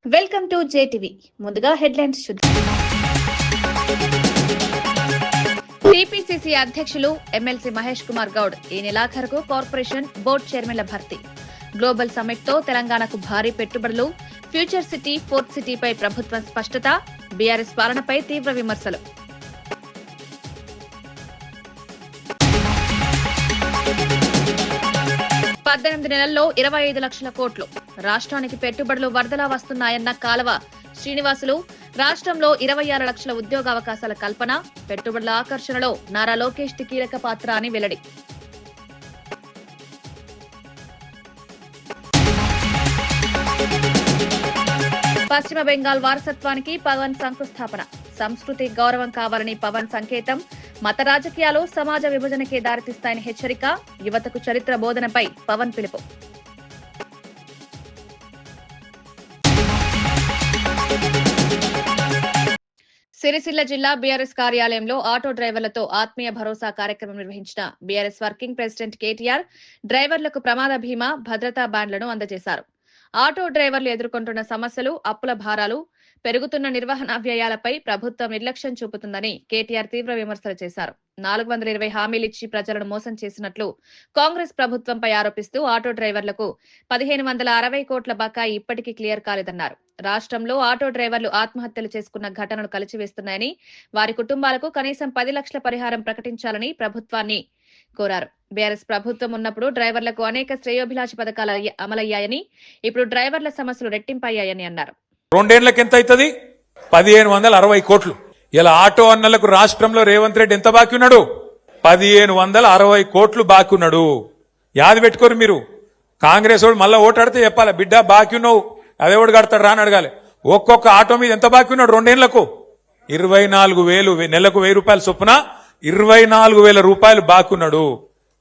Welcome to JTV. ముందుగా headlines చూద్దాం. TPCC అధ్యక్షులు ఎమ్మెల్సీ మహేష్ కుమార్ గౌడ్ ఈ నెలాఖరుకు కార్పొరేషన్ బోర్డు చైర్మన్ల భర్తీ. గ్లోబల్ సమ్మిట్ తో తెలంగాణకు భారీ పెట్టుబడులు. ఫ్యూచర్ సిటీ, ఫోర్త్ సిటీపై ప్రభుత్వం స్పష్టత. బీఆర్ఎస్ పాలనపై తీవ్ర విమర్శలు. పద్దెనిమిది నెలల్లో 25 లక్షల కోట్లు. రాష్ట్రానికి పెట్టుబడులు వరదలా వస్తున్నాయన్న కాలవ శ్రీనివాసులు. రాష్ట్రంలో 26 లక్షల ఉద్యోగావకాశాల కల్పన. పెట్టుబడుల ఆకర్షణలో నారా లోకేష్ కీలక పాత్ర అని వెల్లడి. పశ్చిమ బెంగాల్ వారసత్వానికి పవన్ శంకుస్థాపన. సంస్కృతి గౌరవం కావాలని పవన్ సంకేతం. మత రాజకీయాలు సమాజ విభజనకే దారితీస్తాయని హెచ్చరిక. యువతకు చరిత్ర బోధనపై పవన్ పిలుపు. సిరిసిల్ల జిల్లా బీఆర్ఎస్ కార్యాలయంలో ఆటో డ్రైవర్లతో ఆత్మీయ భరోసా కార్యక్రమం నిర్వహించిన బీఆర్ఎస్ వర్కింగ్ ప్రెసిడెంట్ కేటీఆర్ డ్రైవర్లకు ప్రమాద బీమా, భద్రతా బ్యాండ్లను అందజేశారు. ఆటో డ్రైవర్లు ఎదుర్కొంటున్న సమస్యలు, అప్పుల భారాలు, పెరుగుతున్న నిర్వహణ వ్యయాలపై ప్రభుత్వం నిర్లక్ష్యం చూపుతుందని కేటీఆర్ తీవ్ర విమర్శలు చేశారు. 420 హామీలిచ్చి ప్రజలను మోసం చేసినట్లు కాంగ్రెస్ ప్రభుత్వంపై ఆరోపిస్తూ ఆటో డ్రైవర్లకు 1560 కోట్ల బకాయి ఇప్పటికీ క్లియర్ కాలేదన్నారు. రాష్ట్రంలో ఆటో డ్రైవర్లు ఆత్మహత్యలు చేసుకున్న ఘటనలు కలిచివేస్తున్నాయని, వారి కుటుంబాలకు కనీసం 10 లక్షల పరిహారం ప్రకటించాలని ప్రభుత్వాన్ని కోరారు. బీఆర్ఎస్ ప్రభుత్వం ఉన్నప్పుడు డ్రైవర్లకు అనేక శ్రేయోభిలాష పథకాలు అమలయ్యాయని, ఇప్పుడు డ్రైవర్ల సమస్యలు రెట్టింపయ్యాయని అన్నారు. రెండేళ్లకి ఎంత అవుతుంది? 1560 కోట్లు. ఇలా ఆటో అన్నలకు రాష్ట్రంలో రేవంత్ రెడ్డి ఎంత బాకీ ఉన్నాడు? 1560 కోట్లు బాకీ ఉన్నాడు. యాది పెట్టుకోరు మీరు. కాంగ్రెస్ వాడు మళ్ళా ఓటాడితే చెప్పాలి, బిడ్డ బాకీ ఉన్నావు, అదేవాడు కడతాడు రా అని అడగాలి. ఒక్కొక్క ఆటో మీద ఎంత బాకీ ఉన్నాడు? రెండేళ్లకు 24,000, నెలకు 1000 రూపాయల చొప్పున 24,000 రూపాయలు బాకీ ఉన్నాడు.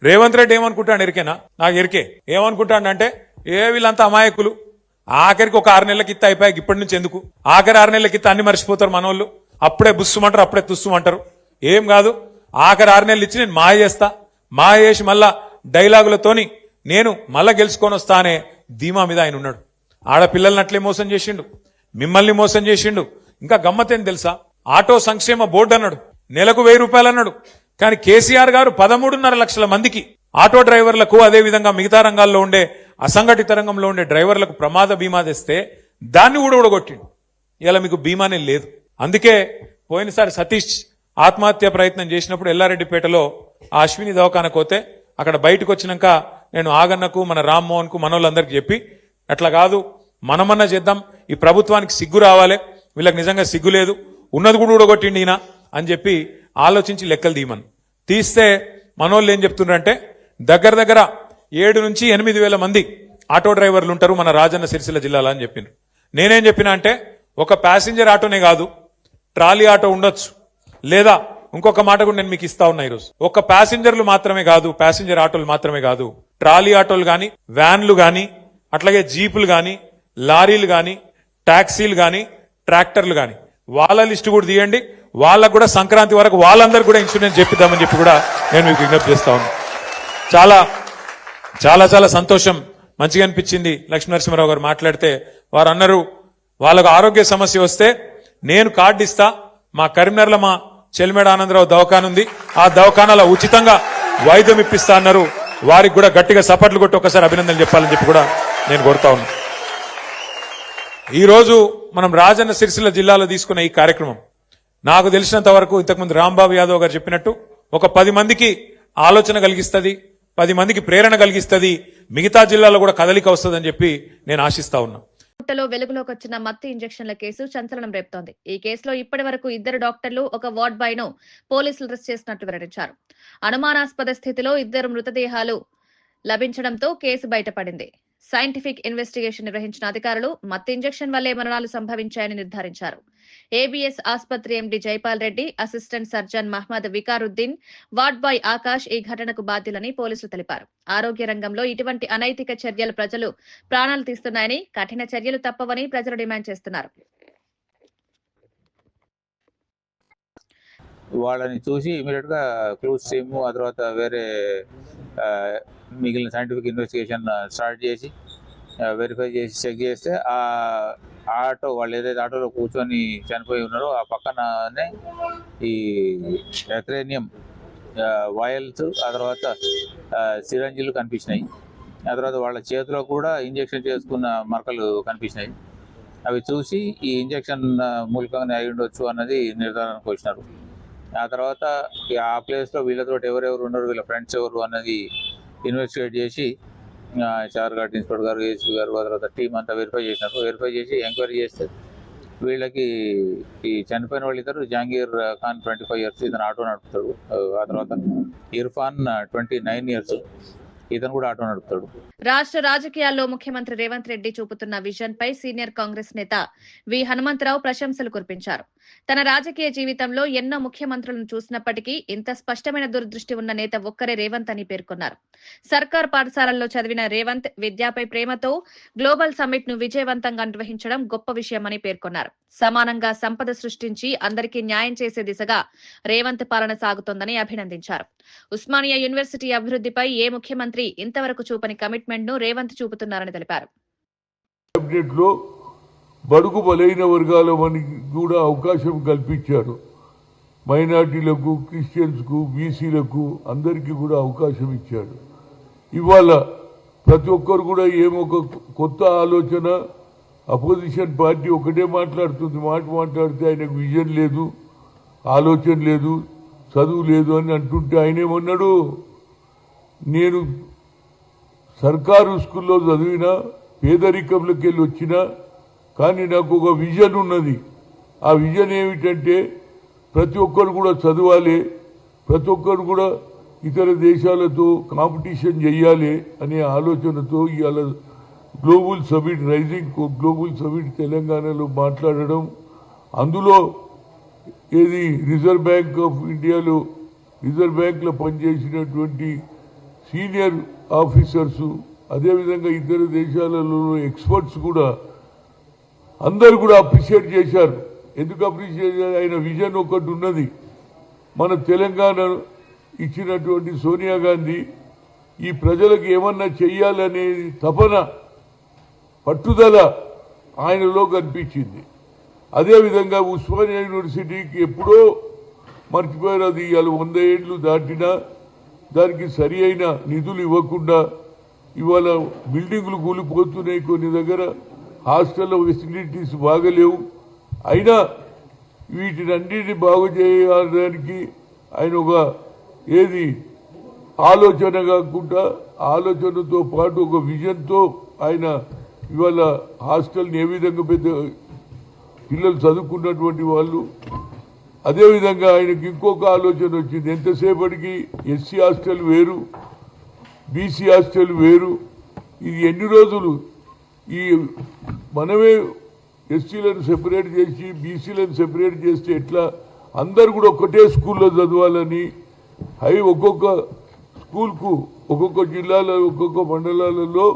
రేవంత్ రెడ్డి ఏమనుకుంటాడు ఎరికేనా? నాకు ఎరికే. ఏమనుకుంటాడు అంటే, వీళ్ళంతా అమాయకులు, ఆఖరికి ఒక 6 నెలలకి ఇత్త అయిపోయాక ఇప్పటి నుంచి ఎందుకు, ఆఖరి 6 నెలలకి ఇత్త అన్ని మర్చిపోతారు మనోళ్ళు. అప్పుడే బుస్సుమంటారు, అప్పుడే తుస్సుమంటారు. ఏం కాదు, ఆఖరి 6 నెలలు ఇచ్చి నేను మాయ చేస్తా, మాయ చేసి మళ్ళా డైలాగులతోని నేను మళ్ళా గెలుచుకొని వస్తా అనే ధీమా మీద ఆయన ఉన్నాడు. ఆడపిల్లల్ని అట్లే మోసం చేసిండు, మిమ్మల్ని మోసం చేసిండు. ఇంకా గమ్మతేం తెలుసా? ఆటో సంక్షేమ బోర్డు అన్నాడు, నెలకు 1000 రూపాయలు అన్నాడు. కానీ కేసీఆర్ గారు 13.5 లక్షల మందికి ఆటో డ్రైవర్లకు, అదే విధంగా మిగతా రంగాల్లో ఉండే అసంఘటిత రంగంలో ఉండే డ్రైవర్లకు ప్రమాద బీమా తెస్తే దాన్ని కూడా ఊడగొట్టిండు. ఇలా మీకు బీమానే లేదు. అందుకే పోయినసారి సతీష్ ఆత్మహత్య ప్రయత్నం చేసినప్పుడు ఎల్లారెడ్డిపేటలో ఆ అశ్విని దవాఖానకు పోతే అక్కడ బయటకు వచ్చినాక నేను ఆగన్నకు, మన రామ్మోహన్ కు, మనోళ్ళందరికీ చెప్పి, అట్లా కాదు, మనమన్నా చేద్దాం, ఈ ప్రభుత్వానికి సిగ్గు రావాలి, వీళ్ళకి నిజంగా సిగ్గు లేదు, ఉన్నది కూడా ఊడగొట్టిండి ఈయన అని చెప్పి ఆలోచించి లెక్కలు తీయమని తీస్తే మనోళ్ళు ఏం చెప్తున్నారంటే, దగ్గర దగ్గర 7 నుంచి 8 వేల మంది ఆటో డ్రైవర్లు ఉంటారు మన రాజన్న సిరిసిల్ల జిల్లాలో అని చెప్పిండ్రు. నేనేం చెప్పినా అంటే, ఒక ప్యాసింజర్ ఆటోనే కాదు, ట్రాలీ ఆటో ఉండొచ్చు, లేదా ఇంకొక మాట కూడా నేను మీకు ఇస్తా ఉన్నా ఈరోజు. ఒక ప్యాసింజర్లు మాత్రమే కాదు, ప్యాసింజర్ ఆటోలు మాత్రమే కాదు, ట్రాలీ ఆటోలు గాని, వ్యాన్లు గాని, అట్లాగే జీపులు గాని, లారీలు గాని, టాక్సీలు గాని, ట్రాక్టర్లు గాని, వాళ్ళ లిస్టు కూడా తీయండి. వాళ్ళకు కూడా సంక్రాంతి వరకు వాళ్ళందరూ కూడా ఇన్సూరెన్స్ చెప్పిద్దామని చెప్పి కూడా నేను మీకు విజ్ఞప్తి చేస్తా ఉన్నా. చాలా చాలా చాలా సంతోషం, మంచిగా అనిపించింది. లక్ష్మీనరసింహారావు గారు మాట్లాడితే వారు అన్నారు, వాళ్ళకు ఆరోగ్య సమస్య వస్తే నేను కార్డు ఇస్తా, మా కరీంనగర్లో మా చెల్మేడ ఆనందరావు దవాఖాన ఉంది, ఆ దవాఖానాలో ఉచితంగా వైద్యం ఇప్పిస్తా అన్నారు. వారికి కూడా గట్టిగా సపట్లు కొట్టి ఒకసారి అభినందనలు చెప్పాలని చెప్పి కూడా నేను కోరుతా ఉన్నా. ఈ రోజు మనం రాజన్న సిరిసిల్ల జిల్లాలో తీసుకున్న ఈ కార్యక్రమం నాకు తెలిసినంత వరకు ఇంతకుముందు రాంబాబు యాదవ్ గారు చెప్పినట్టు ఒక 10 మందికి ఆలోచన కలిగిస్తుంది, 10 మందికి ప్రేరణ కలిగిస్తుంది, మిగతా జిల్లాలో కూడా కదలిక వస్తుందని చెప్పి నేను ఆశిస్తా ఉన్నా. పుట్టలో వెలుగులోకి వచ్చిన మత్తు ఇంజెక్షన్ల కేసు సంచలనం రేపుతోంది. ఈ కేసులో ఇప్పటి వరకు 2 డాక్టర్లు, ఒక వార్డ్ బాయ్ ను పోలీసులు అరెస్ట్ చేసినట్లు వెల్లడించారు. అనుమానాస్పద స్థితిలో 2 మృతదేహాలు లభించడంతో కేసు బయటపడింది. సైంటిఫిక్ ఇన్వెస్టిగేషన్ నిర్వహించిన అధికారులు మత్తు ఇంజెక్షన్ వల్లే మరణాలు సంభవించాయని నిర్ధారించారు. ఏబీఎస్ ఆసుపత్రి MD Jaipal Reddy, assistant surgeon Mohammed Vikaruddin, ward boy Akash ఈ ఘటనకు బాధ్యులని పోలీసులు తెలిపారు. ఆరోగ్య రంగంలో ఇటువంటి అనైతిక చర్యలు ప్రజలు ప్రాణాలు తీస్తున్నాయని, కఠిన చర్యలు తప్పవని ప్రజలు డిమాండ్ చేస్తున్నారు. వాళ్ళని చూసి ఇమీడియట్ గా క్లూస్ టీమ్, ఆ తర్వాత వేరే మిగిలిన సైంటిఫిక్ ఇన్వెస్టిగేషన్ స్టార్ట్ చేసి వెరిఫై చేసి చెక్ చేస్తే ఆ ఆటో వాళ్ళు ఏదైతే ఆటోలో కూర్చొని చనిపోయి ఉన్నారో ఆ పక్కననే ఈ ఎథ్రేనియం వాయిల్స్, ఆ తర్వాత సిరంజీలు కనిపించినాయి. ఆ తర్వాత వాళ్ళ చేతిలో కూడా ఇంజెక్షన్ చేసుకున్న మరకలు కనిపించినాయి. అవి చూసి ఈ ఇంజెక్షన్ మూలకంగానే అయి ఉండొచ్చు అన్నది నిర్ధారణకు వచ్చినారు. ఆ తర్వాత ఆ ప్లేస్లో వీళ్ళతో ఎవరెవరు ఉన్నారు, వీళ్ళ ఫ్రెండ్స్ ఎవరు అన్నది ఇన్వెస్టిగేట్ చేసి చార్ గారు, ఇన్స్పెక్టర్ గారు, ఏసీ గారు, ఆ తర్వాత టీం అంతా వెరిఫై చేసినారు. వెరిఫై చేసి ఎంక్వైరీ చేస్తే వీళ్ళకి ఈ చనిపోయిన వాళ్ళిద్దరు జహాంగీర్ ఖాన్ 25 years, ఇతను ఆటో నడుపుతాడు. ఆ తర్వాత ఇర్ఫాన్ 29 years, ఇతను కూడా ఆటో నడుపుతాడు. రాష్ట్ర రాజకీయాల్లో ముఖ్యమంత్రి రేవంత్ రెడ్డి చూపుతున్న విజన్ పై సీనియర్ కాంగ్రెస్ నేత వి హనుమంతరావు ప్రశంసలు కురిపించారు. తన రాజకీయ జీవితంలో ఎన్నో ముఖ్యమంత్రులను చూసినప్పటికీ ఇంత స్పష్టమైన దూరదృష్టి ఉన్న నేత ఒక్కరే రేవంత్ అని పేర్కొన్నారు. సర్కార్ పాఠశాలల్లో చదివిన రేవంత్ విద్యపై ప్రేమతో గ్లోబల్ సమ్మిట్ ను విజయవంతంగా నిర్వహించడం గొప్ప విషయమని పేర్కొన్నారు. సమానంగా సంపద సృష్టించి అందరికీ న్యాయం చేసే దిశగా రేవంత్ పాలన సాగుతోందని అభినందించారు. ఉస్మానియా యూనివర్సిటీ అభివృద్ధిపై ఏ ముఖ్యమంత్రి ఇంతవరకు చూపని కమిట్మెంట్ ను రేవంత్ చూపుతున్నారని తెలిపారు. బడుగు బలైన వర్గాల వారికి కూడా అవకాశం కల్పించారు. మైనార్టీలకు, క్రిస్టియన్స్కు, బీసీలకు అందరికీ కూడా అవకాశం ఇచ్చాడు. ఇవాళ ప్రతి ఒక్కరు కూడా ఏమో ఒక కొత్త ఆలోచన, అపోజిషన్ పార్టీ ఒకటే మాట్లాడుతుంది. మాట్లాడితే ఆయనకు విజన్ లేదు, ఆలోచన లేదు, చదువు లేదు అని అంటుంటే ఆయన ఏమన్నాడు, నేను సర్కారు స్కూల్లో చదివినా, పేదరికంలోకి వెళ్ళి వచ్చినా, కానీ నాకు ఒక విజన్ ఉన్నది. ఆ విజన్ ఏమిటంటే ప్రతి ఒక్కరు కూడా చదవాలి, ప్రతి ఒక్కరు కూడా ఇతర దేశాలతో కాంపిటీషన్ చేయాలి అనే ఆలోచనతో ఇవాళ global summit, rising global summit తెలంగాణలో మాట్లాడడం, అందులో ఏది రిజర్వ్ బ్యాంక్ ఆఫ్ ఇండియాలో రిజర్వ్ బ్యాంక్లో పనిచేసినటువంటి సీనియర్ ఆఫీసర్స్, అదేవిధంగా ఇతర దేశాలలో ఎక్స్పర్ట్స్ కూడా అందరూ కూడా అప్రిషియేట్ చేశారు. ఎందుకు అప్రిషియేట్ చేశారు? ఆయన విజన్ ఒకటి ఉన్నది. మన తెలంగాణ ఇచ్చినటువంటి సోనియా గాంధీ ఈ ప్రజలకు ఏమన్నా చెయ్యాలనే తపన, పట్టుదల ఆయనలో కనిపించింది. అదేవిధంగా ఉస్మానియా యూనివర్సిటీకి ఎప్పుడో మర్చిపోయారు. అది ఇవాళ 100 ఏళ్ళు దాటినా దానికి సరి అయిన నిధులు ఇవ్వకుండా ఇవాళ బిల్డింగులు కూలిపోతున్నాయి. కొన్ని దగ్గర హాస్టల్ ఫెసిలిటీస్ బాగలేవు. అయినా వీటినన్నిటిని బాగు చేయడానికి ఆయన ఒక ఏది ఆలోచన కాకుండా ఆలోచనతో పాటు ఒక విజన్తో ఆయన ఇవాళ హాస్టల్ని ఏ విధంగా పెద్ద పిల్లలు చదువుకున్నటువంటి వాళ్ళు, అదేవిధంగా ఆయనకి ఇంకొక ఆలోచన వచ్చింది. ఎంతసేపటికి ఎస్సీ హాస్టల్ వేరు, బీసీ హాస్టల్ వేరు. ఇది ఎన్ని రోజులు ఈ మనమే ఎస్సీలను సెపరేట్ చేసి బీసీలను సెపరేట్ చేస్తే ఎట్లా, అందరు కూడా ఒకటే స్కూల్లో చదవాలని ఒక్కొక్క స్కూల్కు ఒక్కొక్క జిల్లాలో ఒక్కొక్క మండలాలలో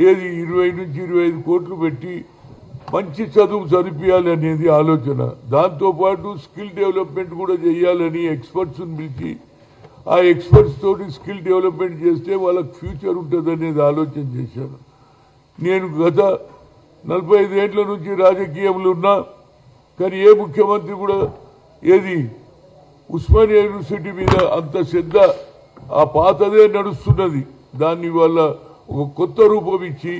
ఏది 20 నుంచి 25 కోట్లు పెట్టి మంచి చదువు చదివించాలి అనేది ఆలోచన. దాంతోపాటు స్కిల్ డెవలప్మెంట్ కూడా చేయాలని ఎక్స్పర్ట్స్ని పిలిచి ఆ ఎక్స్పర్ట్స్ తోటి స్కిల్ డెవలప్మెంట్ చేస్తే వాళ్ళకి ఫ్యూచర్ ఉంటుంది అనేది ఆలోచన చేశాను. నేను గత 45 ఏళ్ల నుంచి రాజకీయంలో ఉన్నా, కానీ ఏ ముఖ్యమంత్రి కూడా ఏది ఉస్మానియా యూనివర్సిటీ మీద అంత శ్రద్ధ, ఆ పాతదే నడుస్తున్నది, దాన్ని వల్ల ఒక కొత్త రూపం ఇచ్చి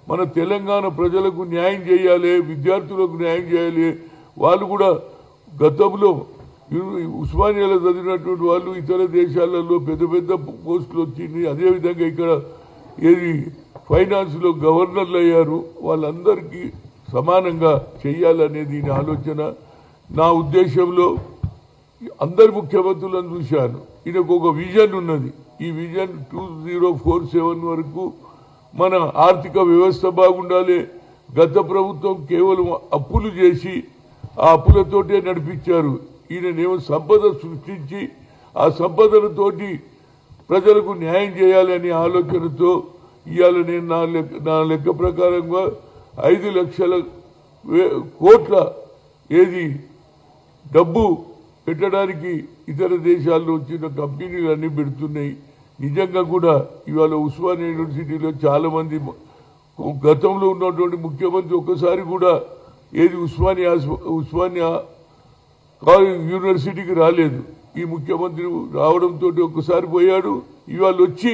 మన తెలంగాణ ప్రజలకు న్యాయం చేయాలి, విద్యార్థులకు న్యాయం చేయాలి. వాళ్ళు కూడా గతంలో ఉస్మానియాలో చదివినటువంటి వాళ్ళు ఇతర దేశాలలో పెద్ద పెద్ద పోస్టులు వచ్చింది. అదేవిధంగా ఇక్కడ ఏది ఫైనాన్స్లో గవర్నర్లు అయ్యారు. వాళ్ళందరికీ సమానంగా చేయాలనేది దీని ఆలోచన. నా ఉద్దేశంలో అందరు ముఖ్యమంత్రులను చూశాను. ఈయనకు ఒక విజన్ ఉన్నది. ఈ విజన్ 2047 వరకు మన ఆర్థిక వ్యవస్థ బాగుండాలి. గత ప్రభుత్వం కేవలం అప్పులు చేసి ఆ అప్పులతోటే నడిపించారు. ఈయననేమో సంపద సృష్టించి ఆ సంపదలతోటి ప్రజలకు న్యాయం చేయాలనే ఆలోచనతో ఇవాళ నేను నా లెక్క ప్రకారంగా 5 లక్షల కోట్ల ఏది డబ్బు పెట్టడానికి ఇతర దేశాల్లో వచ్చిన కంపెనీలు అన్నీ పెడుతున్నాయి. నిజంగా కూడా ఇవాళ ఉస్మానియా యూనివర్సిటీలో చాలా మంది గతంలో ఉన్నటువంటి ముఖ్యమంత్రి ఒక్కసారి కూడా ఏది ఉస్మానియా యూనివర్సిటీకి రాలేదు. ఈ ముఖ్యమంత్రి రావడంతో ఒక్కసారి పోయాడు. ఇవాళ వచ్చి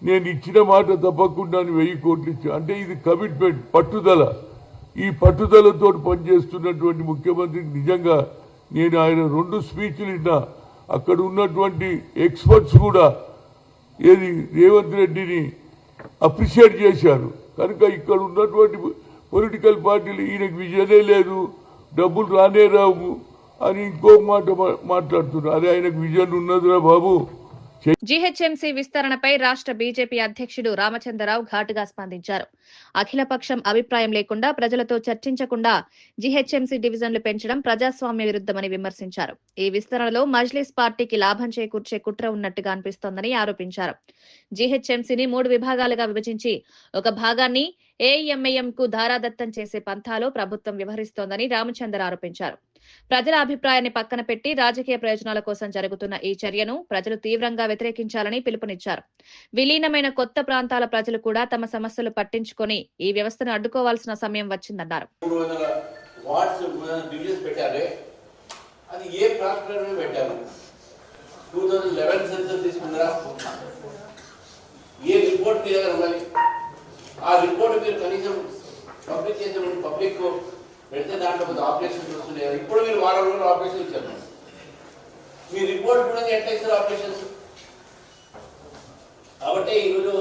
నేను ఇచ్చిన మాట తప్పకుండా 1000 కోట్లు ఇచ్చా. అంటే ఇది కమిట్మెంట్, పట్టుదల. ఈ పట్టుదలతో పనిచేస్తున్నటువంటి ముఖ్యమంత్రికి నిజంగా నేను ఆయన 2 స్పీచ్లు విన్నా. అక్కడ ఉన్నటువంటి ఎక్స్పర్ట్స్ కూడా ఏది రేవంత్ రెడ్డిని అప్రిషియేట్ చేశారు. కనుక ఇక్కడ ఉన్నటువంటి పొలిటికల్ పార్టీలు ఈయనకు విజనే లేదు, డబ్బులు రానే రావు అని ఇంకో మాట మాట్లాడుతున్నారు. అదే ఆయనకు విజన్ ఉన్నదిరా బాబు. జీహెచ్ఎంసీ విస్తరణపై రాష్ట్ర బీజేపీ అధ్యక్షుడు రామచంద్రరావు ఘాటుగా స్పందించారు. అఖిలపక్షం అభిప్రాయం లేకుండా ప్రజలతో చర్చించకుండా జీహెచ్ఎంసీ డివిజన్లు పెంచడం ప్రజాస్వామ్య విరుద్ధమని విమర్శించారు. ఈ విస్తరణలో మజ్లిస్ పార్టీకి లాభం చేకూర్చే కుట్ర ఉన్నట్టుగా అనిపిస్తోందని ఆరోపించారు. జీహెచ్ఎంసీని 3 విభాగాలుగా విభజించి ఒక భాగాన్ని ఏఐఎంఐఎం కు ధారాదత్తం చేసే పంథాలో ప్రభుత్వం వ్యవహరిస్తోందని రామచంద్ర ఆరోపించారు. ప్రజల అభిప్రాయాన్ని పక్కన పెట్టి రాజకీయ ప్రయోజనాల కోసం జరుగుతున్న ఈ చర్యను ప్రజలు తీవ్రంగా వ్యతిరేకించాలని పిలుపునిచ్చారు. విలీనమైన కొత్త ప్రాంతాల ప్రజలు కూడా తమ సమస్యలు పట్టించుకొని ఈ వ్యవస్థను అడ్డుకోవాల్సిన సమయం వచ్చిందన్నారు. పెడితే దాంట్లో కొంత ఆపరేషన్స్ వస్తున్నాయి. ఇప్పుడు మీరు వారం రోజులు ఆపరేషన్ ఇచ్చారు. మీ రిపోర్ట్ కూడా ఎట్లా ఇస్తారు ఆపరేషన్స్? కాబట్టి ఈరోజు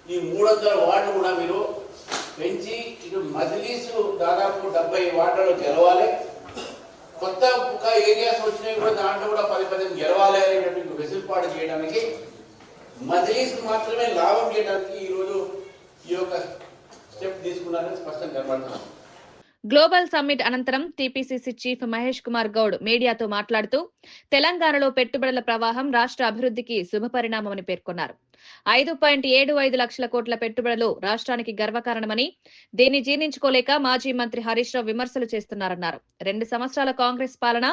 ఈ 300 వార్డులు కూడా మీరు పెంచి ఇటు మజ్లీసు దాదాపు 70 వార్డులలో గెలవాలి. కొత్త ఒక ఏరియాస్ వచ్చినాయి కూడా దాంట్లో కూడా 10-15 గెలవాలి అనేటువంటి వెసులుబాటు చేయడానికి, మజ్లీస్ మాత్రమే లాభం చేయడానికి ఈరోజు ఈ యొక్క స్టెప్ తీసుకున్నారని స్పష్టంగా కనబడుతున్నాం. గ్లోబల్ సమ్మిట్ అనంతరం టీపీసీసీ చీఫ్ మహేష్ కుమార్ గౌడ్ మీడియాతో మాట్లాడుతూ తెలంగాణలో పెట్టుబడుల ప్రవాహం రాష్ట్ర అభివృద్ధికి శుభపరిణామమని పేర్కొన్నారు. 5.75 లక్షల కోట్ల పెట్టుబడులు రాష్ట్రానికి గర్వకారణమని, దీన్ని జీర్ణించుకోలేక మాజీ మంత్రి హరీష్ రావు విమర్శలు చేస్తున్నారన్నారు. 2 సంవత్సరాల కాంగ్రెస్ పాలన,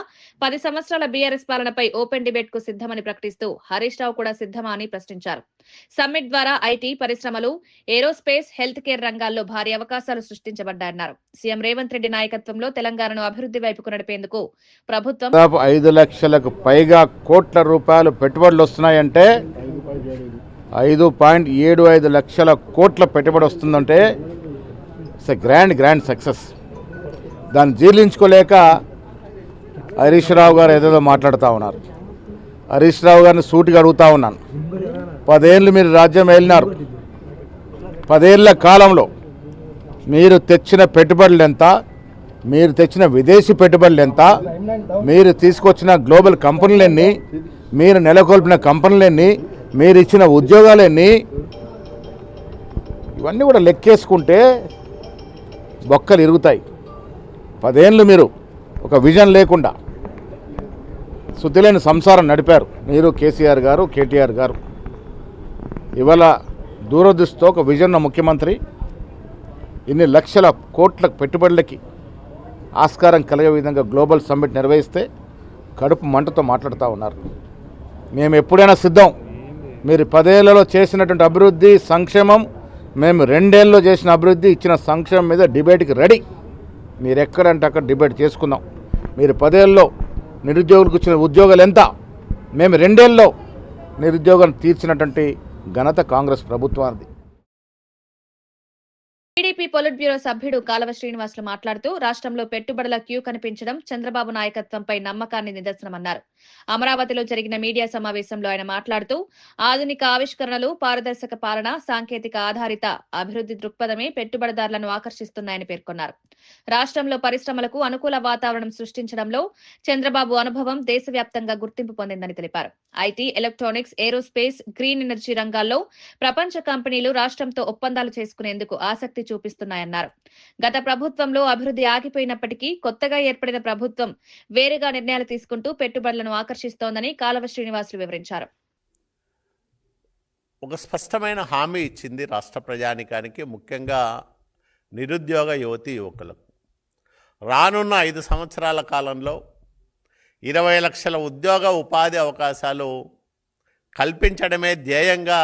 10 సంవత్సరాల బీఆర్ఎస్ పాలనపై ఓపెన్ డిబేట్ కు సిద్దమని ప్రకటిస్తూ హరీష్ రావు కూడా సిద్దమా అని ప్రశ్నించారు. సమ్మిట్ ద్వారా ఐటీ పరిశ్రమలు, ఏరోస్పేస్, హెల్త్ కేర్ రంగాల్లో భారీ అవకాశాలు సృష్టించబడ్డాయన్నారు. సీఎం రేవంత్ రెడ్డి నాయకత్వంలో తెలంగాణను అభివృద్ధి వైపుకు నడిపేందుకు ప్రభుత్వం 5 లక్షలకు పైగా కోట్ల రూపాయలు పెట్టుబడులు వస్తున్నాయంటే 5.75 లక్షల కోట్ల పెట్టుబడి వస్తుందంటే ఇట్స్ ఎ గ్రాండ్ సక్సెస్. దాన్ని జీర్ణించుకోలేక హరీష్ రావు గారు ఏదేదో మాట్లాడుతూ ఉన్నారు. హరీష్ రావు గారిని సూటిగా అడుగుతూ ఉన్నాను. 10 ఏళ్ళు మీరు రాజ్యం ఏలినారు. 10 ఏళ్ల కాలంలో మీరు తెచ్చిన పెట్టుబడులు ఎంత, మీరు తెచ్చిన విదేశీ పెట్టుబడులు ఎంత, మీరు తీసుకొచ్చిన గ్లోబల్ కంపెనీలు ఎన్ని, మీరు నెలకొల్పిన కంపెనీలు ఎన్ని, మీరు ఇచ్చిన ఉద్యోగాలు ఎన్ని, ఇవన్నీ కూడా లెక్కేసుకుంటే బొక్కలు ఇరుగుతాయి. 10 ఏళ్ళు మీరు ఒక విజన్ లేకుండా శుద్ధిలేని సంసారం నడిపారు. మీరు కేసీఆర్ గారు, కేటీఆర్ గారు. ఇవాళ దూరదృష్టితో ఒక విజన్ ముఖ్యమంత్రి ఇన్ని లక్షల కోట్ల పెట్టుబడులకి ఆస్కారం కలిగే విధంగా గ్లోబల్ సమ్మిట్ నిర్వహిస్తే కడుపు మంటతో మాట్లాడుతూ ఉన్నారు. మేము ఎప్పుడైనా సిద్ధం. మీరు 10 ఏళ్లలో చేసినటువంటి అభివృద్ధి, సంక్షేమం, మేము 2 ఏళ్ళలో చేసిన అభివృద్ధి, ఇచ్చిన సంక్షేమం మీద డిబేట్కి రెడీ. మీరు ఎక్కడంటే అక్కడ డిబేట్ చేసుకుందాం. మీరు 10 ఏళ్ళలో నిరుద్యోగులకు ఇచ్చిన ఉద్యోగాలు ఎంత, మేము 2 ఏళ్ళలో నిరుద్యోగాన్ని తీర్చినటువంటి ఘనత కాంగ్రెస్ ప్రభుత్వానికి. టీడీపీ పొలిట్ బ్యూరో సభ్యుడు కాలవ శ్రీనివాసులు మాట్లాడుతూ రాష్ట్రంలో పెట్టుబడుల క్యూ కనిపించడం చంద్రబాబు నాయకత్వంపై నమ్మకాన్ని నిదర్శనమన్నారు. అమరావతిలో జరిగిన మీడియా సమావేశంలో ఆయన మాట్లాడుతూ ఆధునిక ఆవిష్కరణలు, పారదర్శక పాలన, సాంకేతిక ఆధారిత అభివృద్ధి దృక్పథమే పెట్టుబడిదారులను ఆకర్షిస్తున్నాయని పేర్కొన్నారు. రాష్ట్రంలో పరిశ్రమలకు అనుకూల వాతావరణం సృష్టించడంలో చంద్రబాబు అనుభవం దేశవ్యాప్తంగా గుర్తింపు పొందిందని తెలిపారు. IT, electronics, aerospace, green energy రంగాల్లో ప్రపంచ కంపెనీలు రాష్ట్రంతో ఒప్పందాలు చేసుకునేందుకు ఆసక్తి చూపిస్తున్నాయన్నారు. గత ప్రభుత్వంలో అభివృద్ధి ఆగిపోయినప్పటికీ కొత్తగా ఏర్పడిన ప్రభుత్వం వేరుగా నిర్ణయాలు తీసుకుంటూ పెట్టుబడులను ఆకర్షిస్తోందని కాలవ శ్రీనివాసులు వివరించారు. ఒక స్పష్టమైన హామీ ఇచ్చింది రాష్ట్ర ప్రజానికానికి, ముఖ్యంగా నిరుద్యోగ యువకులకు. రానున్న 5 సంవత్సరాల కాలంలో 20 లక్షల ఉద్యోగ ఉపాధి అవకాశాలు కల్పించడమే ధ్యేయంగా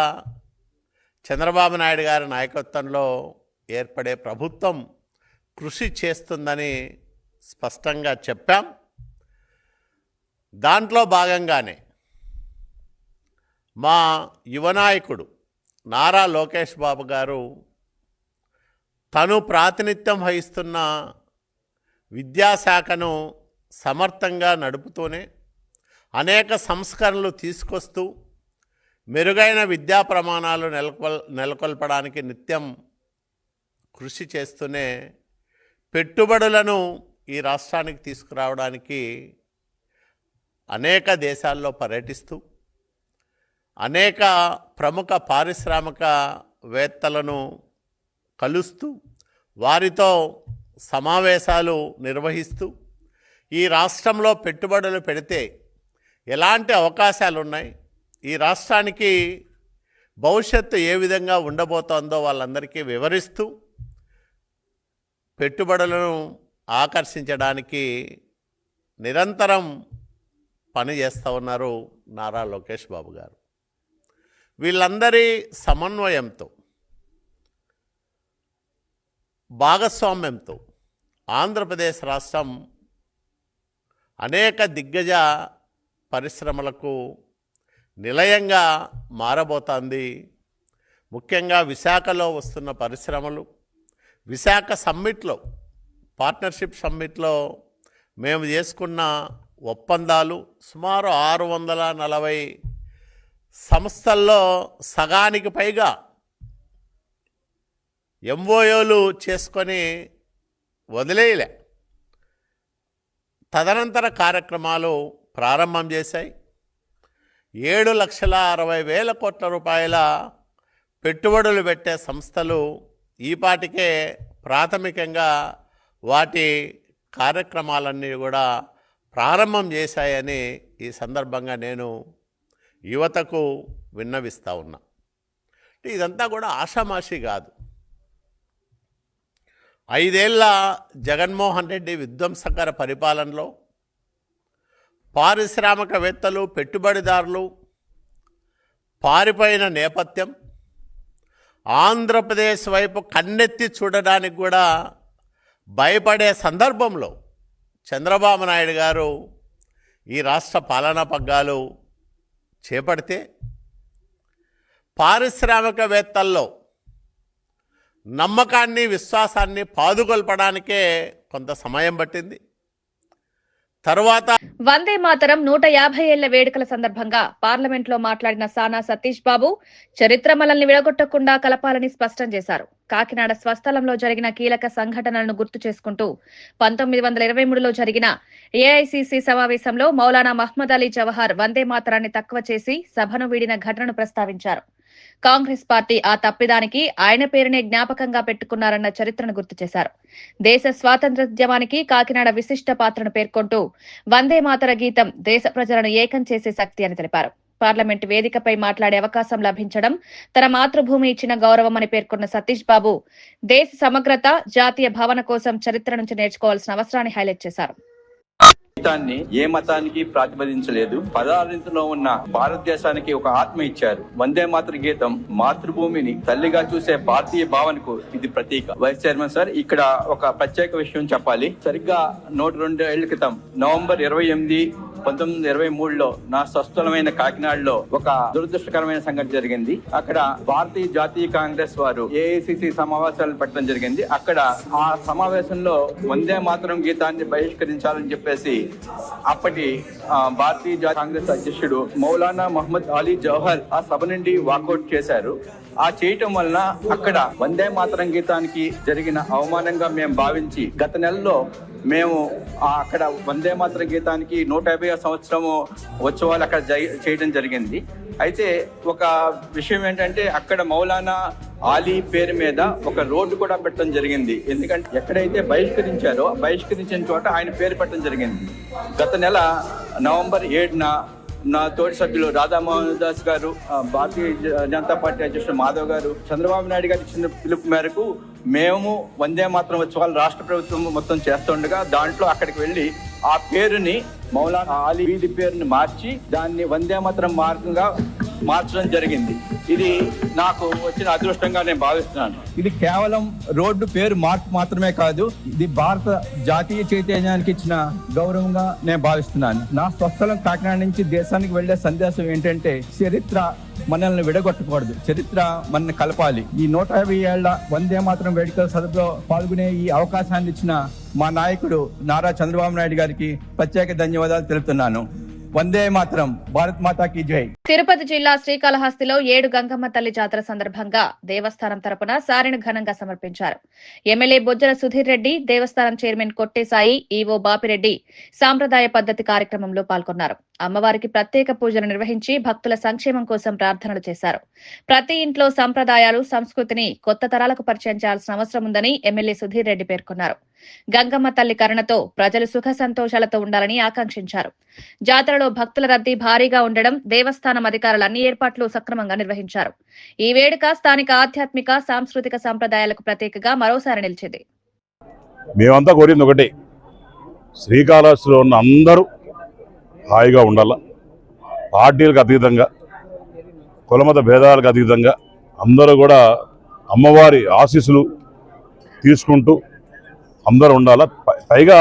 చంద్రబాబు నాయుడు గారి నాయకత్వంలో ఏర్పడే ప్రభుత్వం కృషి చేస్తుందని స్పష్టంగా చెప్పాం. దాంట్లో భాగంగానే మా యువనాయకుడు నారా లోకేష్ బాబు గారు తను ప్రాతినిధ్యం వహిస్తున్న విద్యాశాఖను సమర్థంగా నడుపుతూనే అనేక సంస్కరణలు తీసుకొస్తూ మెరుగైన విద్యా ప్రమాణాలు నెలకొల్పడానికి నిత్యం కృషి చేస్తూనే పెట్టుబడులను ఈ రాష్ట్రానికి తీసుకురావడానికి అనేక దేశాల్లో పర్యటిస్తూ అనేక ప్రముఖ పారిశ్రామికవేత్తలను కలుస్తూ వారితో సమావేశాలు నిర్వహిస్తూ ఈ రాష్ట్రంలో పెట్టుబడులు పెడితే ఎలాంటి అవకాశాలు ఉన్నాయి, ఈ రాష్ట్రానికి భవిష్యత్తు ఏ విధంగా ఉండబోతోందో వాళ్ళందరికీ వివరిస్తూ పెట్టుబడులను ఆకర్షించడానికి నిరంతరం పనిచేస్తూ ఉన్నారు నారా లోకేష్ బాబు గారు. వీళ్ళందరి సమన్వయంతో భాగస్వామ్యంతో ఆంధ్రప్రదేశ్ రాష్ట్రం అనేక దిగ్గజ పరిశ్రమలకు నిలయంగా మారబోతోంది. ముఖ్యంగా విశాఖలో వస్తున్న పరిశ్రమలు, విశాఖ సమ్మిట్లో, పార్ట్నర్షిప్ సమ్మిట్లో మేము చేసుకున్న ఒప్పందాలు సుమారు 640 సంస్థల్లో సగానికి పైగా ఎంఓయూలు చేసుకొని వదిలేయలే. తదనంతర కార్యక్రమాలు ప్రారంభం చేశాయి. 7,60,000 కోట్ల రూపాయల పెట్టుబడులు పెట్టే సంస్థలు ఈపాటికే ప్రాథమికంగా వాటి కార్యక్రమాలన్నీ కూడా ప్రారంభం చేశాయని ఈ సందర్భంగా నేను యువతకు విన్నవిస్తూ ఉన్నా. ఇదంతా కూడా ఆషామాషి కాదు. 5 ఏళ్ల జగన్మోహన్ రెడ్డి విధ్వంసకర పరిపాలనలో పారిశ్రామికవేత్తలు, పెట్టుబడిదారులు పారిపోయిన నేపథ్యం, ఆంధ్రప్రదేశ్ వైపు కన్నెత్తి చూడడానికి కూడా భయపడే సందర్భంలో చంద్రబాబు నాయుడు గారు ఈ రాష్ట్ర పాలనా పగ్గాలు చేపడితే పారిశ్రామికవేత్తల్లో నమ్మకాన్ని, విశ్వాసాన్ని పాదుకొల్పడానికే కొంత సమయం పట్టింది. తరువాత వందే మాతరం 150 ఏళ్ల వేడుకల సందర్భంగా పార్లమెంట్లో మాట్లాడిన సానా సతీష్ బాబు చరిత్ర మనల్ని విడగొట్టకుండా కలపాలని స్పష్టం చేశారు. కాకినాడ స్వస్థలంలో జరిగిన కీలక సంఘటనలను గుర్తు చేసుకుంటూ 1923లో జరిగిన ఏఐసిసి సమావేశంలో మౌలానా మహ్మద్ అలీ జవహర్ వందే మాతరాన్ని తక్కువ చేసి సభను వీడిన ఘటనను ప్రస్తావించారు. కాంగ్రెస్ పార్టీ ఆ తప్పిదానికి ఆయన పేరునే జ్ఞాపకంగా పెట్టుకున్నారన్న చరిత్రను గుర్తు చేశారు. దేశ స్వాతంత్ర్యోద్యమానికి కాకినాడ విశిష్ట పాత్రను పేర్కొంటూ వందే మాతర గీతం దేశ ప్రజలను ఏకం చేసే శక్తి అని తెలిపారు. పార్లమెంటు వేదికపై మాట్లాడే అవకాశం లభించడం తన మాతృభూమి ఇచ్చిన గౌరవం అని పేర్కొన్న సతీష్ బాబు దేశ సమగ్రత, జాతీయ భావన కోసం చరిత్ర నుంచి నేర్చుకోవాల్సిన అవసరాన్ని హైలైట్ చేశారు. గీతాన్ని ఏ మతానికి ప్రాతిపదించలేదు. పదార్థంలో ఉన్న భారతదేశానికి ఒక ఆత్మ ఇచ్చారు. వందే మాతర గీతం మాతృభూమిని తల్లిగా చూసే భారతీయ భావనకు ఇది ప్రతీక. వైస్ చైర్మన్ సార్, ఇక్కడ ఒక ప్రత్యేక విషయం చెప్పాలి. సరిగ్గా 102 ఏళ్ల క్రితం నవంబర్ 28, 1923లో నా స్వస్థలమైన కాకినాడలో ఒక దురదృష్టకరమైన సంఘటన జరిగింది. అక్కడ భారతీయ జాతీయ కాంగ్రెస్ వారు ఏఐసిసి సమావేశాలు పెట్టడం జరిగింది. అక్కడ ఆ సమావేశంలో వందే మాతరం గీతాన్ని బహిష్కరించాలని చెప్పేసి అప్పటి భారతీయ జాతీయ కాంగ్రెస్ అధ్యక్షుడు మౌలానా మహ్మద్ అలీ జవహర్ ఆ సభ నుండి వాకౌట్ చేశారు. ఆ చేయటం వలన అక్కడ వందే మాతరం గీతానికి జరిగిన అవమానంగా మేము భావించి గత నెలలో మేము అక్కడ వందే మాతరం గీతానికి 150వ సంవత్సరము ఉత్సవాలు అక్కడ చేయడం జరిగింది. అయితే ఒక విషయం ఏంటంటే అక్కడ మౌలానా ఆలీ పేరు మీద ఒక రోడ్డు కూడా పెట్టడం జరిగింది. ఎందుకంటే ఎక్కడైతే బహిష్కరించారో బహిష్కరించిన చోట ఆయన పేరు పెట్టడం జరిగింది. గత నెల నవంబర్ 7న నా తోటి సభ్యులు రాధామోహన్ దాస్ గారు, భారతీయ జనతా పార్టీ అధ్యక్షుడు మాధవ్ గారు, చంద్రబాబు నాయుడు గారు ఇచ్చిన పిలుపు మేరకు మేము వందే మాతరం ఉత్సవాలు రాష్ట్ర ప్రభుత్వం మొత్తం చేస్తుండగా దాంట్లో అక్కడికి వెళ్ళి ఆ పేరుని మౌలానా ఆలీ వీధి పేరుని మార్చి దాన్ని వందే మాతరం మార్గంగా మార్చడం జరిగింది. ఇది నాకు వచ్చిన అదృష్టంగా నేను భావిస్తున్నాను. ఇది కేవలం రోడ్డు పేరు మార్పు మాత్రమే కాదు, ఇది భారత జాతీయ చైతన్యానికి ఇచ్చిన గౌరవంగా నేను భావిస్తున్నాను. నా స్వస్థలం కాకినాడ నుంచి దేశానికి వెళ్లే సందేశం ఏంటంటే, చరిత్ర మనల్ని విడగొట్టకూడదు, చరిత్ర మనల్ని కలపాలి. ఈ 150 ఏళ్ల వందే మాతరం వేడుకల సభలో పాల్గొనే ఈ అవకాశాన్ని ఇచ్చిన మా నాయకుడు నారా చంద్రబాబు నాయుడు గారికి ప్రత్యేక ధన్యవాదాలు తెలుపుతున్నాను. వందే మాతరం, భారత్ మాతాకి జై. తిరుపతి జిల్లా శ్రీకాళహస్తిలో 7 గంగమ్మ తల్లి జాతర సందర్భంగా దేవస్థానం తరపున సారిని ఘనంగా సమర్పించారు. ఎమ్మెల్యే బొజ్జల సుధీర్ రెడ్డి, దేవస్థానం చైర్మన్ కొట్టేసాయి, ఈవో బాపిరెడ్డి సాంప్రదాయ పద్ధతి కార్యక్రమంలో పాల్గొన్నారు. అమ్మవారికి ప్రత్యేక పూజలు నిర్వహించి భక్తుల సంక్షేమం కోసం ప్రార్థనలు చేశారు. ప్రతి ఇంట్లో సంప్రదాయాలు, సంస్కృతిని కొత్త తరాలకు పరిచయం చేయాల్సిన అవసరం ఉందని ఎమ్మెల్యే సుధీర్ రెడ్డి పేర్కొన్నారు. గంగమ్మ తల్లి కరుణతో ప్రజలు సుఖ సంతోషాలతో ఉండాలని ఆకాంక్షించారు. జాతరలో భక్తుల రద్దీ భారీగా ఉండడం, దేవస్థానం అధికారులు అన్ని ఏర్పాట్లు సక్రమంగా నిర్వహించారు. ఈ వేడుక స్థానిక ఆధ్యాత్మిక, సాంస్కృతిక సంప్రదాయాలకు ప్రత్యేకగా మరోసారి నిలిచింది. మేమంతా కోరింది ఒకటి, శ్రీకాళహస్తిలో ఉన్న అందరూ హాయిగా ఉండాల. పార్టీలకు అతీతంగా, కులమత భేదాలకు అతీతంగా అందరూ కూడా అమ్మవారి ఆశీస్సులు తీసుకుంటూ అందరూ ఉండాల. పైగా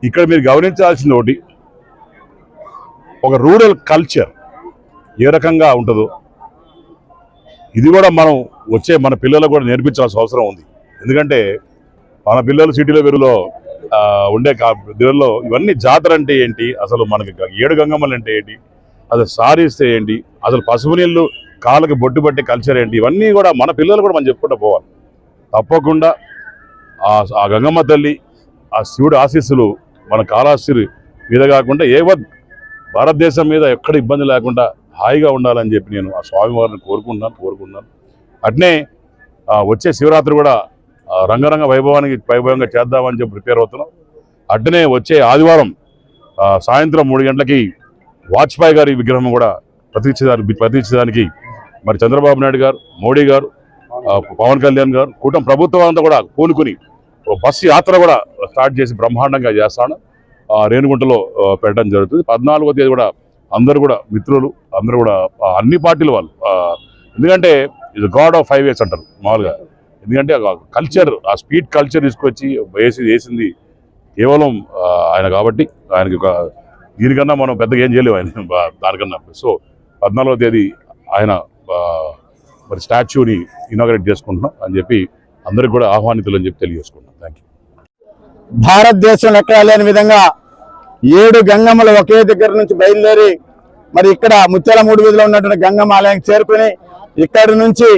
ఇక్కడ మీరు గమనించాల్సింది ఒకటి, ఒక రూరల్ కల్చర్ ఏ రకంగా ఉంటుందో ఇది కూడా మనం మన పిల్లలకు కూడా నేర్పించాల్సిన అవసరం ఉంది. ఎందుకంటే మన పిల్లలు సిటీలో వెరులో ఉండే దీనిలో ఇవన్నీ జాతర అంటే ఏంటి, అసలు మనకి 7 గంగమ్మలు అంటే ఏంటి, అసలు సారీస్తే ఏంటి, అసలు పసుపు నీళ్ళు కాళ్ళకి బొట్టు పట్టే కల్చర్ ఏంటి, ఇవన్నీ కూడా మన పిల్లలు కూడా మనం చెప్పుకుంటూ పోవాలి. తప్పకుండా ఆ గంగమ్మ తల్లి, ఆ శివుడి ఆశీస్సులు మన కాళహస్తి మీద కాకుండా భారతదేశం మీద ఎక్కడ ఇబ్బంది లేకుండా హాయిగా ఉండాలని చెప్పి నేను ఆ స్వామివారిని కోరుకుంటున్నాను. అట్నే వచ్చే శివరాత్రి కూడా రంగరంగ వైభవంగా చేద్దామని చెప్పి ప్రిపేర్ అవుతున్నాం. అట్నే వచ్చే ఆదివారం సాయంత్రం 3 గంటలకి వాజ్పేయి గారి విగ్రహం కూడా ప్రతిష్ఠించడానికి మరి చంద్రబాబు నాయుడు గారు, మోడీ గారు, పవన్ కళ్యాణ్ గారు, కూటమి ప్రభుత్వం అంతా కూడా పూనుకుని బస్సు యాత్ర కూడా స్టార్ట్ చేసి బ్రహ్మాండంగా చేస్తాను. రేణిగుంటలో పెట్టడం జరుగుతుంది. 14వ తేదీ కూడా అందరూ కూడా మిత్రులు అందరూ కూడా అన్ని పార్టీల వాళ్ళు, ఎందుకంటే ఇది గాడ్ ఆఫ్ హైవేస్ అంటారు మామూలుగా. ఎందుకంటే కల్చర్, ఆ స్పీడ్ కల్చర్ తీసుకొచ్చి వేసింది కేవలం ఆయన కాబట్టి ఆయనకి దీనికన్నా మనం పెద్దగా ఏం చేయలేము ఆయన దానికన్నా. సో 14వ తేదీ ఆయన మరి స్టాచ్యూని ఇనాగరేట్ చేసుకుంటున్నాం అని చెప్పి అందరికి కూడా ఆహ్వానితులు అని చెప్పి తెలియజేసుకుంటున్నాం. Thank you. భారతదేశంలో ఎక్కడా లేని విధంగా 7 గంగమ్మలు ఒకే దగ్గర నుంచి బయలుదేరి మరి ఇక్కడ ముత్యాల 3 వీధిలో ఉన్నటువంటి గంగమ్మ ఆలయానికి చేరుకుని ఇక్కడి నుంచి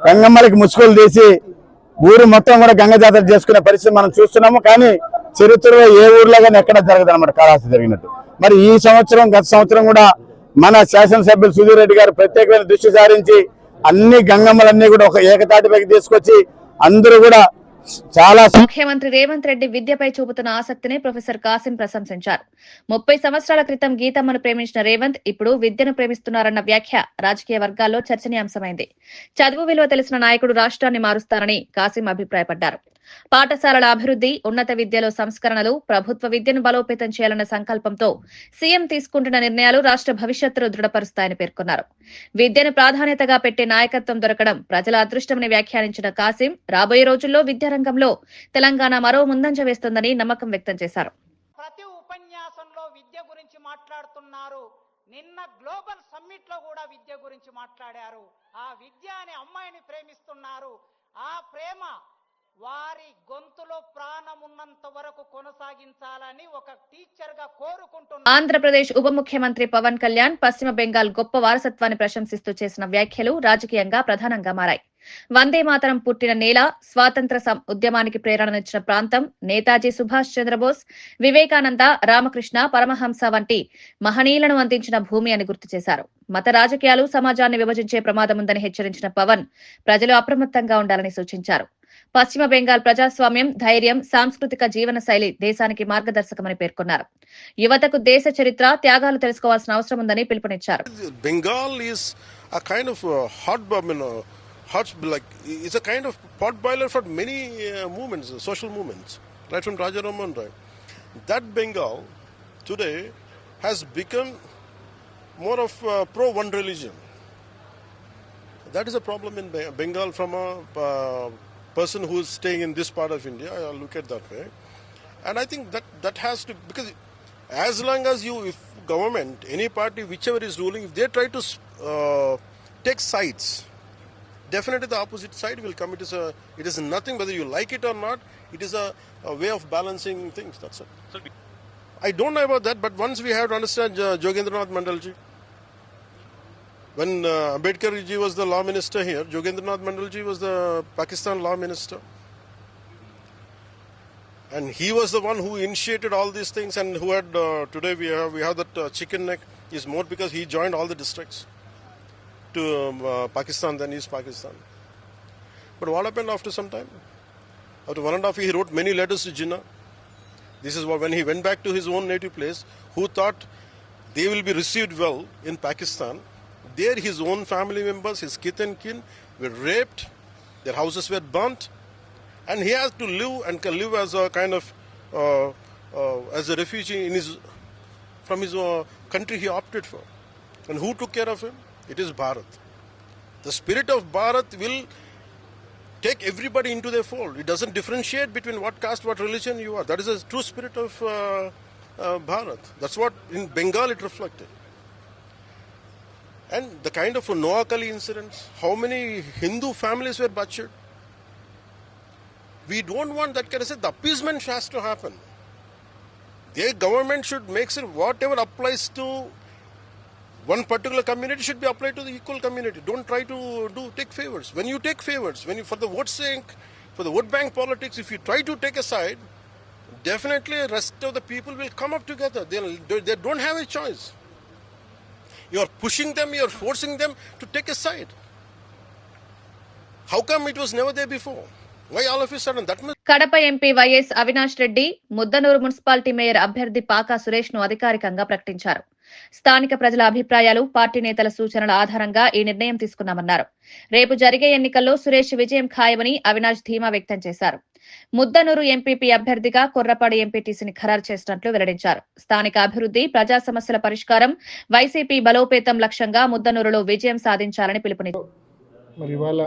గంగమ్మలకి ముసుగులు తీసి ఊరు మొత్తం కూడా గంగ జాతర చేసుకునే పరిస్థితి మనం చూస్తున్నాము. కానీ చరిత్రలో ఏ ఊర్లో కానీ ఎక్కడ జరగదు అన్నమాట కాళహస్తి జరిగినట్టు. మరి ఈ సంవత్సరం, గత సంవత్సరం కూడా మన శాసనసభ్యులు సుధీర్ రెడ్డి గారు ప్రత్యేకమైన దృష్టి సారించి అన్ని గంగమ్మలన్నీ కూడా ఒక ఏకతాటిపైకి తీసుకొచ్చి అందరూ కూడా చాలా. ముఖ్యమంత్రి రేవంత్ రెడ్డి విద్యపై చూపుతున్న ఆసక్తిని ప్రొఫెసర్ కాసిం ప్రశంసించారు. 30 సంవత్సరాల క్రితం గీతమ్మను ప్రేమించిన రేవంత్ ఇప్పుడు విద్యను ప్రేమిస్తున్నారన్న వ్యాఖ్య రాజకీయ వర్గాల్లో చర్చనీయాంశమైంది. చదువు విలువ తెలిసిన నాయకుడు రాష్ట్రాన్ని మారుస్తారని కాసిం అభిప్రాయపడ్డారు. పాఠశాలల అభివృద్ధి, ఉన్నత విద్యలో సంస్కరణలు, ప్రభుత్వ విద్యను బలోపేతం చేయాలన్న సంకల్పంతో సీఎం తీసుకుంటున్న నిర్ణయాలు రాష్ట్ర భవిష్యత్తును దృఢపరుస్తాయని పేర్కొన్నారు. విద్యను ప్రాధాన్యతగా పెట్టే నాయకత్వం దొరకడం ప్రజల అదృష్టమని వ్యాఖ్యానించిన కాసిం రాబోయే రోజుల్లో విద్యారంగంలో తెలంగాణ మరో ముందంజ వేస్తుందని నమ్మకం వ్యక్తం చేశారు. ప్రతి ఉపన్యాసంలో విద్య గురించి మాట్లాడుతున్నారు. నిన్న గ్లోబల్ సమ్మిట్ లో కూడా విద్య గురించి మాట్లాడారు. ఆ విద్య అనే అమ్మాయిని ప్రేమిస్తున్నారు. ఆ ప్రేమ వారి గొంతులో ప్రాణం ఉన్నంత వరకు కొనసాగించాలని ఒక టీచర్ గా కోరుకుంటున్నారు. ఆంధ్రప్రదేశ్ ఉప ముఖ్యమంత్రి పవన్ కళ్యాణ్ పశ్చిమ బెంగాల్ గొప్ప వారసత్వాన్ని ప్రశంసిస్తూ చేసిన వ్యాఖ్యలు రాజకీయంగా ప్రధానంగా మారాయి. వందే మాతరం పుట్టిన నేల, స్వాతంత్ర ఉద్యమానికి ప్రేరణనిచ్చిన ప్రాంతం, నేతాజీ సుభాష్ చంద్రబోస్, వివేకానంద, రామకృష్ణ పరమహంస వంటి మహనీయులను అందించిన భూమి అని గుర్తు చేశారు. మత రాజకీయాలు సమాజాన్ని విభజించే ప్రమాదం ఉందని హెచ్చరించిన పవన్ ప్రజలు అప్రమత్తంగా ఉండాలని సూచించారు. పశ్చిమ బెంగాల్ ప్రజాస్వామ్యం, ధైర్యం, సాంస్కృతిక జీవన శైలి దేశానికి మార్గదర్శకమని పేర్కొన్నారు. యువతకు దేశ చరిత్ర, త్యాగాలు తెలుసుకోవాల్సిన అవసరం ఉందని పిలుపునిచ్చారు. Bengal is a kind of it's a kind of pot boiler for many movements, social movements, right from Raja Raman Rai. That Bengal today has become more of pro one religion. That is a problem in Bengal from a person who is staying in this part of India. I look at that way. And I think that has to, because as long as if government, any party, whichever is ruling, if they try to take sides, definitely the opposite side will come. It is nothing, whether you like it or not, it is a way of balancing things, that's it. I don't know about that, but once we have to understand Jogendranath Mandalji. When Ambedkar ji was the law minister here, Jogendranath Mandalji was the Pakistan law minister. And he was the one who initiated all these things, and who had, today we have that chicken neck is more because he joined all the districts to Pakistan, then East Pakistan. But what happened after some time? After 1.5 years, he wrote many letters to Jinnah. This is when he went back to his own native place, who thought they will be received well in Pakistan. There his own family members, his kith and kin were raped, their houses were burnt, and he has to live as a kind of as a refugee from his country he opted for. And who took care of him? It is Bharat. The spirit of Bharat will take everybody into their fold. It doesn't differentiate between what caste, what religion you are. That is the true spirit of Bharat. That's what in Bengal it reflected. And the kind of Noakhali incidents, how many Hindu families were butchered? We don't want that kind of thing. The appeasement has to happen. Their government should make sure whatever applies to one particular community should be applied to the equal community. Don't try to take favors. When you take favors, for the vote sake, for the vote bank politics, if you try to take a side, definitely the rest of the people will come up together. They don't have a choice. You are pushing them, you are forcing them to take a side. How come it was never there before? Why all of a sudden? That must... Kadapa MP YS Avinash Reddy Muddanur municipality mayor అభ్యర్థి పాకా సురేష్ ను అధికారికంగా ప్రకటించారు. స్థానిక ప్రజల అభిప్రాయాలు, party నేతల సూచనల ఆధారంగా ఈ నిర్ణయం తీసుకున్నామన్నారు. రేపు జరిగే ఎన్నికల్లో సురేష్ విజయం ఖాయమని అవినాష్ ధీమా వ్యక్తం చేశారు. ముద్దనూరు ఎంపీపీ అభ్యర్థిగా కొర్రపాడు ఎంపీటీసీని ఖరారు చేసినట్లు వెల్లడించారు. స్థానిక అభివృద్ధి, ప్రజా సమస్యల పరిష్కారం, వైసీపీ బలోపేతం లక్ష్యంగా ముద్దనూరులో విజయం సాధించాలని పిలుపునిచ్చారు. మరి ఇవాళ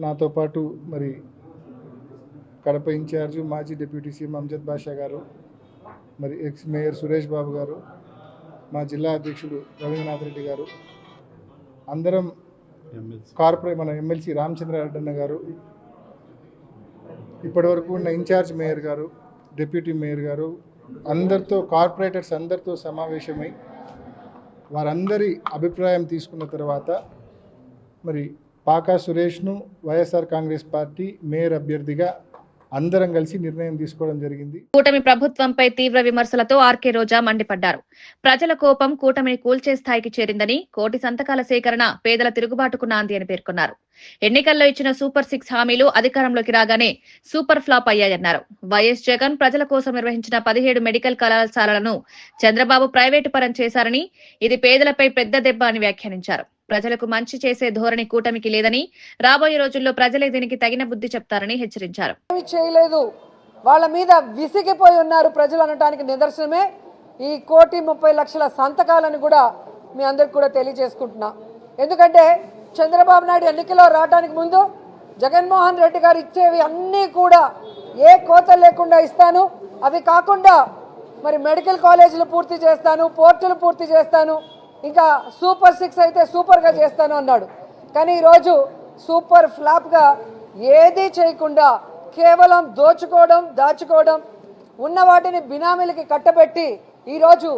నాతో పాటు మరి కడప ఇన్ఛార్జ్ మాజీ డిప్యూటీ సీఎం అమ్జద్ బాషా గారు, మరి ఎక్స్ మేయర్ సురేష్ బాబు గారు, మా జిల్లా అధ్యక్షుడు రవీంద్రనాథ్ రెడ్డి గారు, అందరం మన ఎమ్మెల్సీ రామచంద్రారెడ్డి గారు, ఇప్పటివరకు ఉన్న ఇన్ఛార్జ్ మేయర్ గారు, డిప్యూటీ మేయర్ గారు, అందరితో కార్పొరేటర్స్ అందరితో సమావేశమై వారందరి అభిప్రాయం తీసుకున్న తర్వాత మరి పాకా సురేష్ను వైఎస్ఆర్ కాంగ్రెస్ పార్టీ మేయర్ అభ్యర్థిగా అందరం కలిసి నిర్ణయం తీసుకోవడం జరిగింది. కూటమి ప్రభుత్వంపై తీవ్ర విమర్శలతో ఆర్కే రోజా మండిపడ్డారు. ప్రజల కోపం కూటమిని కూల్చే స్థాయికి చేరిందని, కోటి సంతకాల సేకరణ పేదల తిరుగుబాటుకు నాంది అని పేర్కొన్నారు. ఎన్నికల్లో ఇచ్చిన సూపర్ 6 హామీలు అధికారంలోకి రాగానే సూపర్ ఫ్లాప్ అయ్యాయన్నారు. వైఎస్ జగన్ ప్రజల కోసం నిర్వహించిన 17 మెడికల్ కళాశాలలను చంద్రబాబు ప్రైవేటు పరం చేశారని, ఇది పేదలపై పెద్ద దెబ్బ అని వ్యాఖ్యానించారు. ప్రజలకు మంచి చేసే ధోరణి కూటమికి లేదని, రాబోయే రోజుల్లో ప్రజలే దీనికి తగిన బుద్ధి చెప్తారని హెచ్చరించారు. చేయలేదు, వాళ్ళ మీద విసిగిపోయి ఉన్నారు ప్రజలు అనడానికి నిదర్శనమే ఈ 1,30,00,000 సంతకాలను కూడా మీ అందరికి కూడా తెలియజేసుకుంటున్నా. ఎందుకంటే చంద్రబాబు నాయుడు ఎన్నికల్లో రావడానికి ముందు జగన్మోహన్ రెడ్డి గారు ఇచ్చేవి అన్నీ కూడా ఏ కోత లేకుండా ఇస్తాను, అవి కాకుండా మరి మెడికల్ కాలేజీలు పూర్తి చేస్తాను, పోర్టులు పూర్తి చేస్తాను, ఇంకా సూపర్ 6 అయితే సూపర్గా చేస్తాను అన్నాడు. కానీ ఈరోజు సూపర్ ఫ్లాప్గా ఏదీ చేయకుండా కేవలం దాచుకోవడం ఉన్న వాటిని బినామీలకి కట్టబెట్టి ఈరోజు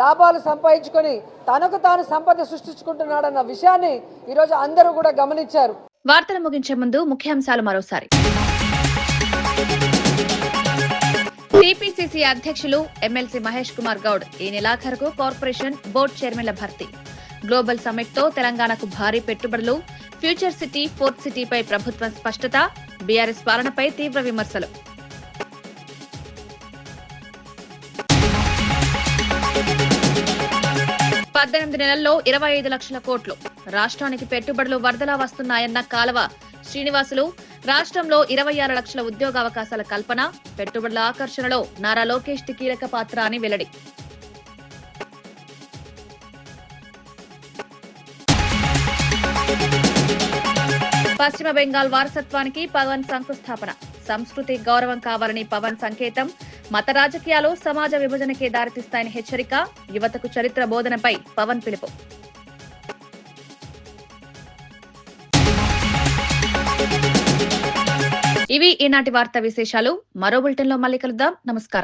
లాభాలు సంపాదించుకొని తనకు తాను సంపద సృష్టించుకుంటున్నాడన్న విషయాన్ని ఈరోజు అందరూ కూడా గమనించారు. వార్తలు ముగించే ముందు ముఖ్యాంశాలు మరోసారి. టీపీసీసీ అధ్యక్షులు ఎమ్మెల్సీ మహేష్ కుమార్ గౌడ్ ఈ నెలాఖరుకు కార్పొరేషన్ బోర్డు చైర్మన్ల భర్తీ. గ్లోబల్ సమ్మిట్ తో తెలంగాణకు భారీ పెట్టుబడులు, ఫ్యూచర్ సిటీ, ఫోర్త్ సిటీపై ప్రభుత్వం స్పష్టత, బీఆర్ఎస్ పాలనపై తీవ్ర విమర్శలు. పద్దెనిమిది నెలల్లో 25 లక్షల కోట్లు రాష్ట్రానికి పెట్టుబడులు వరదలా వస్తున్నాయన్న కాలవ శ్రీనివాసులు. రాష్ట్రంలో 26 లక్షల ఉద్యోగావకాశాల కల్పన, పెట్టుబడుల ఆకర్షణలో నారా లోకేష్ కీలక పాత్ర అని వెల్లడి. పశ్చిమ బెంగాల్ వారసత్వానికి పవన్ శంకుస్థాపన. సంస్కృతి గౌరవం కావాలని పవన్ సంకేతం. మత రాజకీయాలు సమాజ విభజనకే దారితీస్తాయని హెచ్చరిక. యువతకు చరిత్ర బోధనపై పవన్ పిలుపు. ఇవి ఈనాటి వార్తా విశేషాలు. మరో బులెటిన్లో మళ్ళీ కలుద్దాం. నమస్కారం.